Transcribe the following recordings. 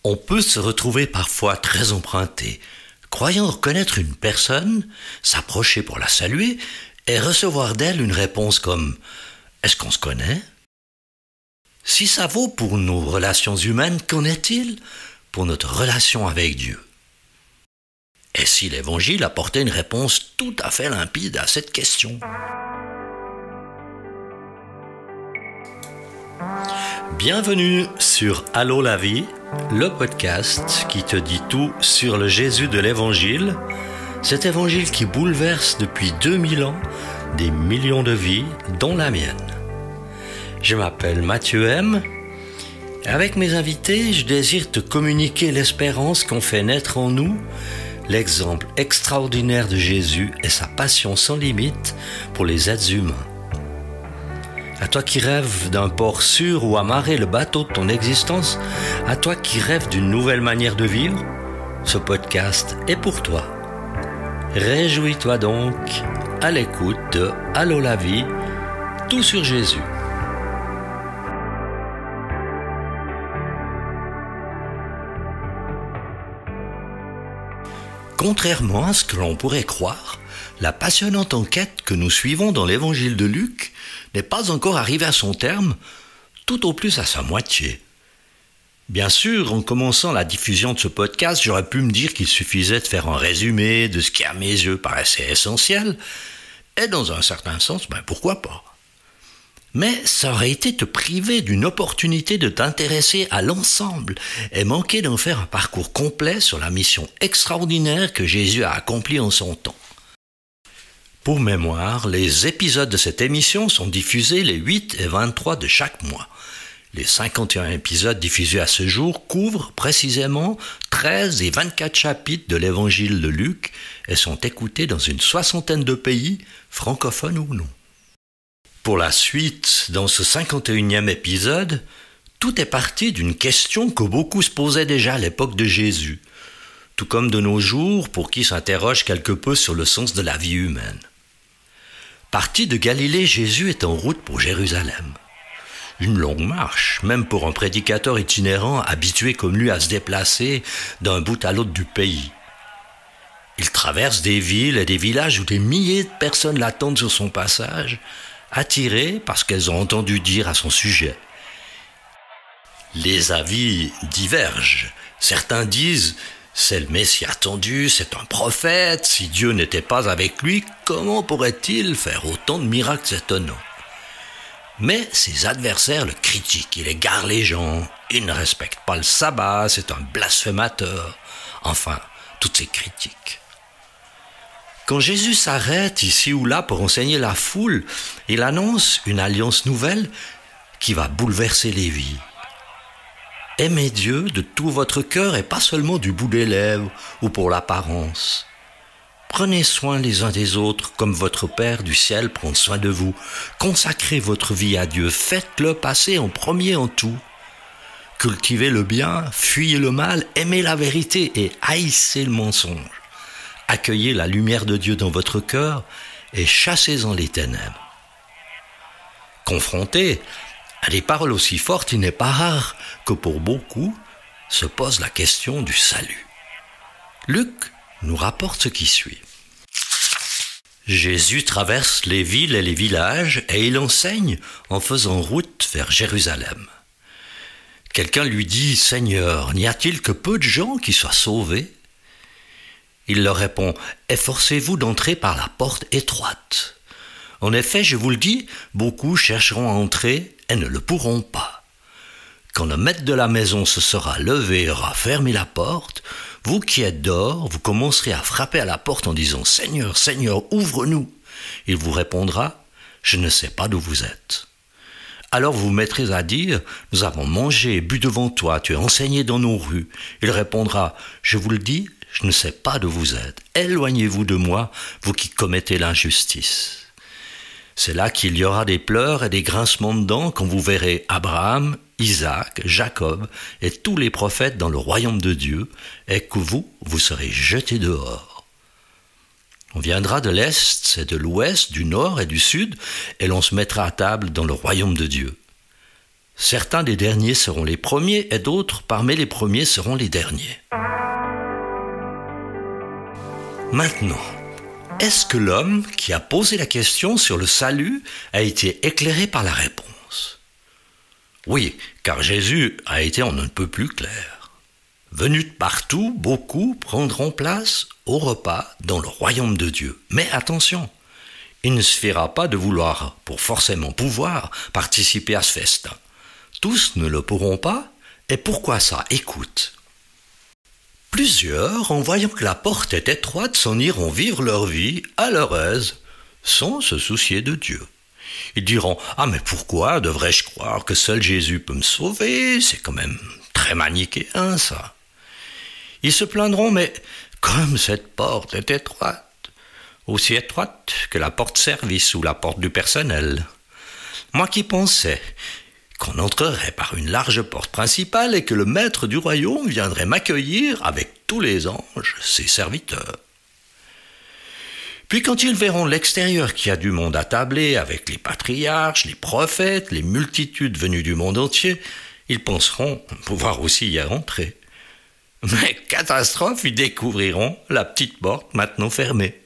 On peut se retrouver parfois très emprunté, croyant reconnaître une personne, s'approcher pour la saluer et recevoir d'elle une réponse comme « Est-ce qu'on se connaît ?» Si ça vaut pour nos relations humaines, qu'en est-il pour notre relation avec Dieu? Et si l'Évangile apportait une réponse tout à fait limpide à cette question? Bienvenue sur Allô la vie, le podcast qui te dit tout sur le Jésus de l'Évangile, cet Évangile qui bouleverse depuis 2000 ans des millions de vies, dont la mienne. Je m'appelle Mathieu M. Avec mes invités, je désire te communiquer l'espérance qu'ont fait naître en nous l'exemple extraordinaire de Jésus et sa passion sans limite pour les êtres humains. À toi qui rêves d'un port sûr où amarrer le bateau de ton existence, à toi qui rêves d'une nouvelle manière de vivre, ce podcast est pour toi. Réjouis-toi donc à l'écoute de Allô la vie, tout sur Jésus. Contrairement à ce que l'on pourrait croire, la passionnante enquête que nous suivons dans l'évangile de Luc n'est pas encore arrivée à son terme, tout au plus à sa moitié. Bien sûr, en commençant la diffusion de ce podcast, j'aurais pu me dire qu'il suffisait de faire un résumé de ce qui à mes yeux paraissait essentiel, et dans un certain sens, pourquoi pas. Mais ça aurait été te priver d'une opportunité de t'intéresser à l'ensemble et manquer d'en faire un parcours complet sur la mission extraordinaire que Jésus a accomplie en son temps. Pour mémoire, les épisodes de cette émission sont diffusés les 8 et 23 de chaque mois. Les 51 épisodes diffusés à ce jour couvrent précisément 13 et 24 chapitres de l'évangile de Luc et sont écoutés dans une 60aine de pays, francophones ou non. Pour la suite, dans ce 51e épisode, tout est parti d'une question que beaucoup se posaient déjà à l'époque de Jésus, tout comme de nos jours pour qui s'interroge quelque peu sur le sens de la vie humaine. Parti de Galilée, Jésus est en route pour Jérusalem. Une longue marche, même pour un prédicateur itinérant habitué comme lui à se déplacer d'un bout à l'autre du pays. Il traverse des villes et des villages où des milliers de personnes l'attendent sur son passage, attirées parce qu'elles ont entendu dire à son sujet. Les avis divergent. Certains disent « c'est le Messie attendu, c'est un prophète, si Dieu n'était pas avec lui, comment pourrait-il faire autant de miracles étonnants ?» Mais ses adversaires le critiquent, il égare les gens, il ne respecte pas le sabbat, c'est un blasphémateur. Enfin, toutes ces critiques. Quand Jésus s'arrête ici ou là pour enseigner la foule, il annonce une alliance nouvelle qui va bouleverser les vies. Aimez Dieu de tout votre cœur et pas seulement du bout des lèvres ou pour l'apparence. Prenez soin les uns des autres comme votre Père du ciel prend soin de vous. Consacrez votre vie à Dieu, faites-le passer en premier en tout. Cultivez le bien, fuyez le mal, aimez la vérité et haïssez le mensonge. Accueillez la lumière de Dieu dans votre cœur et chassez-en les ténèbres. Confronté à des paroles aussi fortes, il n'est pas rare que pour beaucoup se pose la question du salut. Luc nous rapporte ce qui suit. Jésus traverse les villes et les villages et il enseigne en faisant route vers Jérusalem. Quelqu'un lui dit « Seigneur, n'y a-t-il que peu de gens qui soient sauvés ?» Il leur répond « Efforcez-vous d'entrer par la porte étroite. En effet, je vous le dis, beaucoup chercheront à entrer et ne le pourront pas. Quand le maître de la maison se sera levé et aura fermé la porte, vous qui êtes dehors, vous commencerez à frapper à la porte en disant « Seigneur, Seigneur, ouvre-nous !» Il vous répondra « Je ne sais pas d'où vous êtes. » Alors vous vous mettrez à dire « Nous avons mangé et bu devant toi, tu as enseigné dans nos rues. » Il répondra « Je vous le dis, je ne sais pas d'où vous êtes. Éloignez-vous de moi, vous qui commettez l'injustice. » C'est là qu'il y aura des pleurs et des grincements de dents quand vous verrez Abraham, Isaac, Jacob et tous les prophètes dans le royaume de Dieu et que vous serez jetés dehors. On viendra de l'Est et de l'Ouest, du Nord et du Sud et l'on se mettra à table dans le royaume de Dieu. Certains des derniers seront les premiers et d'autres parmi les premiers seront les derniers. Maintenant, est-ce que l'homme qui a posé la question sur le salut a été éclairé par la réponse? Oui, car Jésus a été en un peu plus clair. Venus de partout, beaucoup prendront place au repas dans le royaume de Dieu. Mais attention, il ne suffira pas de vouloir, pour forcément pouvoir, participer à ce festin. Tous ne le pourront pas, et pourquoi ça? Écoute. Plusieurs, en voyant que la porte est étroite, s'en iront vivre leur vie à leur aise, sans se soucier de Dieu. Ils diront « Ah, mais pourquoi devrais-je croire que seul Jésus peut me sauver? C'est quand même très manichéen, ça. » Ils se plaindront « Mais comme cette porte est étroite, aussi étroite que la porte service ou la porte du personnel. Moi qui pensais qu'on entrerait par une large porte principale et que le maître du royaume viendrait m'accueillir avec tous les anges, ses serviteurs. » Puis quand ils verront l'extérieur qui a du monde attablé avec les patriarches, les prophètes, les multitudes venues du monde entier, ils penseront pouvoir aussi y entrer. Mais catastrophe, ils découvriront la petite porte maintenant fermée.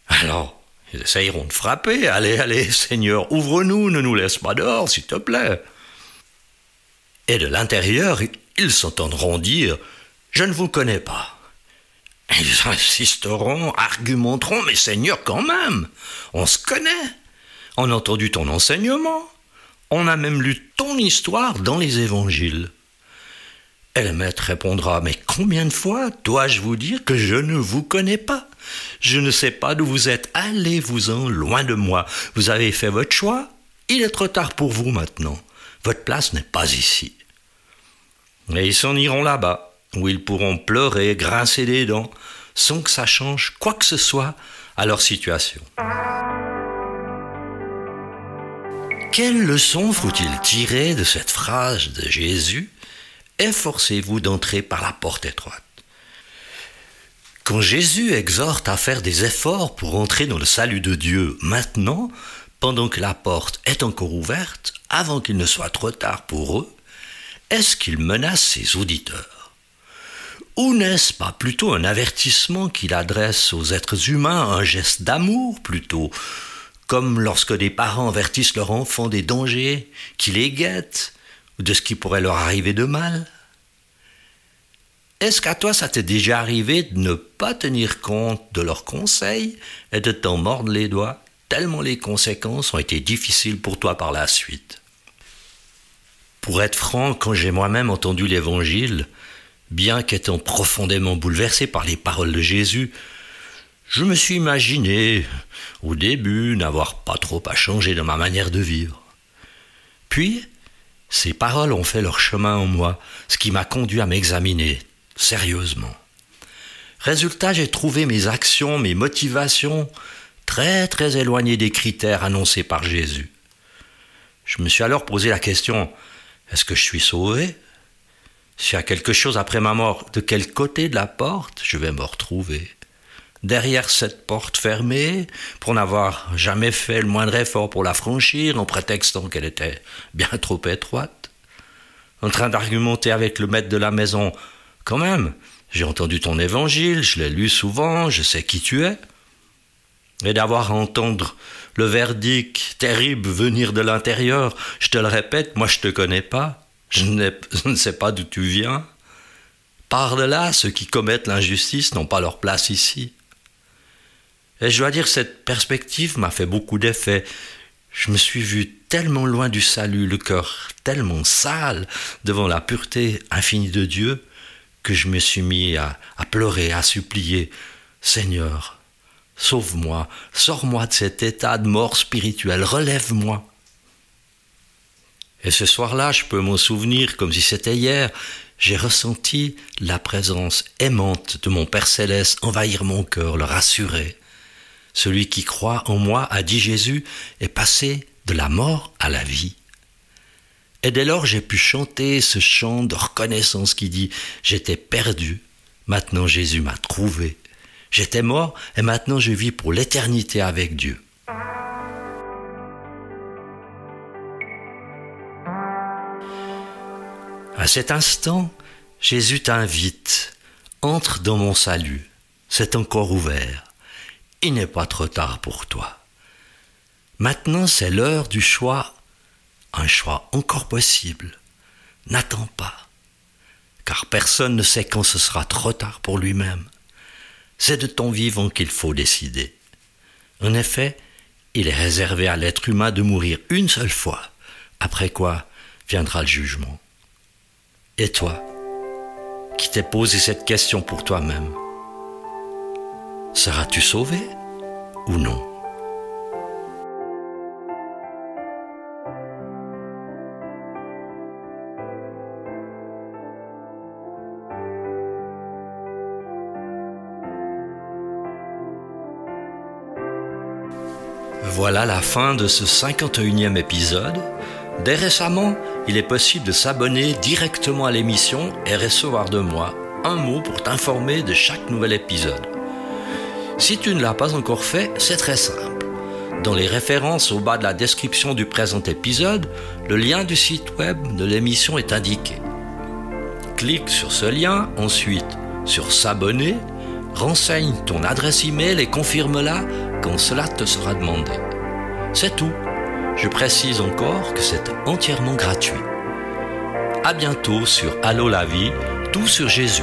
Alors, ils essayeront de frapper. « Allez, allez, Seigneur, ouvre-nous, ne nous laisse pas dehors, s'il te plaît. » Et de l'intérieur, ils s'entendront dire « Je ne vous connais pas. » Ils insisteront, argumenteront « Mais Seigneur, quand même, on se connaît. On a entendu ton enseignement. On a même lu ton histoire dans les évangiles. » Et le maître répondra « Mais combien de fois dois-je vous dire que je ne vous connais pas? Je ne sais pas d'où vous êtes. Allez-vous-en loin de moi. Vous avez fait votre choix. Il est trop tard pour vous maintenant. Votre place n'est pas ici. » Et ils s'en iront là-bas, où ils pourront pleurer, grincer des dents, sans que ça change quoi que ce soit à leur situation. Quelle leçon faut-il tirer de cette phrase de Jésus ? Efforcez-vous d'entrer par la porte étroite. Quand Jésus exhorte à faire des efforts pour entrer dans le salut de Dieu maintenant, pendant que la porte est encore ouverte, avant qu'il ne soit trop tard pour eux, est-ce qu'il menace ses auditeurs? Ou n'est-ce pas plutôt un avertissement qu'il adresse aux êtres humains, un geste d'amour plutôt, comme lorsque des parents avertissent leurs enfants des dangers qui les guettent, ou de ce qui pourrait leur arriver de mal? Est-ce qu'à toi ça t'est déjà arrivé de ne pas tenir compte de leurs conseils et de t'en mordre les doigts, tellement les conséquences ont été difficiles pour toi par la suite? Pour être franc, quand j'ai moi-même entendu l'Évangile, bien qu'étant profondément bouleversé par les paroles de Jésus, je me suis imaginé, au début, n'avoir pas trop à changer dans ma manière de vivre. Puis, ces paroles ont fait leur chemin en moi, ce qui m'a conduit à m'examiner sérieusement. Résultat, j'ai trouvé mes actions, mes motivations très très éloignées des critères annoncés par Jésus. Je me suis alors posé la question, est-ce que je suis sauvé? S'il y a quelque chose après ma mort, de quel côté de la porte je vais me retrouver? Derrière cette porte fermée, pour n'avoir jamais fait le moindre effort pour la franchir, en prétextant qu'elle était bien trop étroite? En train d'argumenter avec le maître de la maison, quand même, j'ai entendu ton évangile, je l'ai lu souvent, je sais qui tu es. Et d'avoir à entendre le verdict terrible venir de l'intérieur, je te le répète, moi je te connais pas, je ne sais pas d'où tu viens. Par de là, ceux qui commettent l'injustice n'ont pas leur place ici. Et je dois dire, cette perspective m'a fait beaucoup d'effet. Je me suis vu tellement loin du salut, le cœur tellement sale devant la pureté infinie de Dieu, que je me suis mis à pleurer, à supplier « Seigneur, sauve-moi, sors-moi de cet état de mort spirituelle, relève-moi ». Et ce soir-là, je peux m'en souvenir comme si c'était hier, j'ai ressenti la présence aimante de mon Père Céleste envahir mon cœur, le rassurer. Celui qui croit en moi, a dit Jésus, est passé de la mort à la vie. Et dès lors, j'ai pu chanter ce chant de reconnaissance qui dit « J'étais perdu, maintenant Jésus m'a trouvé. J'étais mort et maintenant je vis pour l'éternité avec Dieu. » À cet instant, Jésus t'invite. Entre dans mon salut. C'est encore ouvert. Il n'est pas trop tard pour toi. Maintenant, c'est l'heure du choix. Un choix encore possible. N'attends pas. Car personne ne sait quand ce sera trop tard pour lui-même. C'est de ton vivant qu'il faut décider. En effet, il est réservé à l'être humain de mourir une seule fois, après quoi viendra le jugement. Et toi, qui t'es posé cette question pour toi-même, seras-tu sauvé ou non ? Voilà la fin de ce 51e épisode. Dès récemment, il est possible de s'abonner directement à l'émission et recevoir de moi un mot pour t'informer de chaque nouvel épisode. Si tu ne l'as pas encore fait, c'est très simple. Dans les références au bas de la description du présent épisode, le lien du site web de l'émission est indiqué. Clique sur ce lien, ensuite sur s'abonner, renseigne ton adresse email et confirme-la quand cela te sera demandé. C'est tout. Je précise encore que c'est entièrement gratuit. À bientôt sur Allô la vie, tout sur Jésus.